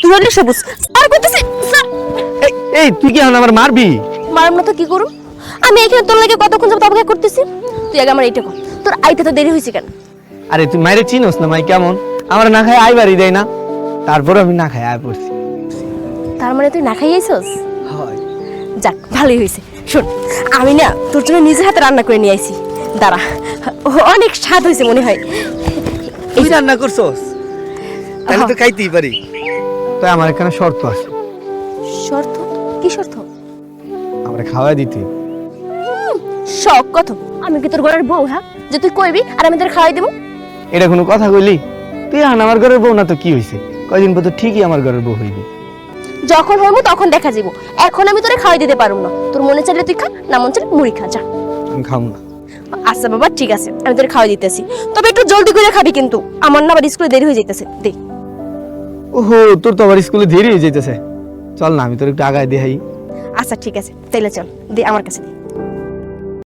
তুই হলে সবুজ আর কইতেছে এই এই তুই কি এখন আমার মারবি? মারম না তো কি করুম? আমি এখানে তোর লাগে কতক্ষণ যাবত অপেক্ষা করতেছি। তুই আগে আমার এইটা কর, তোর আইতে তো দেরি হয়েছে কেন? আরে তুই মাইরে চিনোস না মাই কেমন? আমার না খায় আইবারই দেয় না, তারপর আমি না খাই আয় পড়ছি। তার মানে তুই না খাই আইছস? হয় যাক ভালোই হয়েছে। শোন, আমি না তোর জন্য নিজের হাতে রান্না করে নিয়ে আইছি। দাঁড়া, অনেক স্বাদ হয়েছে মনে হয়। তুই রান্না করছস? তাহলে তো খাইতেই পারি। তো আমার এখানে শর্ত আছে। শর্ত? কি শর্ত? আমরা খাওয়া দিতে। শখ কত? আমি কি তোর ঘরের বউ? হ্যাঁ, যে তুই কইবি আর আমি তোর খাওয়াই দেবো? এটা কোনো কথা কইলি? তুই এখন আমার ঘরের বউ না তো কি হয়েছে? কয়দিন পর তো ঠিকই আমার ঘরের বউ হইবি। যখন হইব তখন দেখা যাব। এখন আমি তোরে খাওয়াই দিতে পারুম না। তোর মনে চাইলে তুই খা, না মন চাইলে মুড়ি খা, যা। আমি খাবো না। আচ্ছা বাবা, ঠিক আছে, আমি তোরে খাওয়াই দিতেছি। তবে একটু জলদি করে খাবি কিন্তু, আমার না আবার স্কুলে দেরি হয়ে যাইতেছে। দে। ওহো, তোর তো আবার স্কুলে দেরি হয়ে যাইতেছে। চল না, আমি তোর একটু আগায় দেখাই। আচ্ছা ঠিক আছে, তাইলে চল, দে আমার কাছে দে।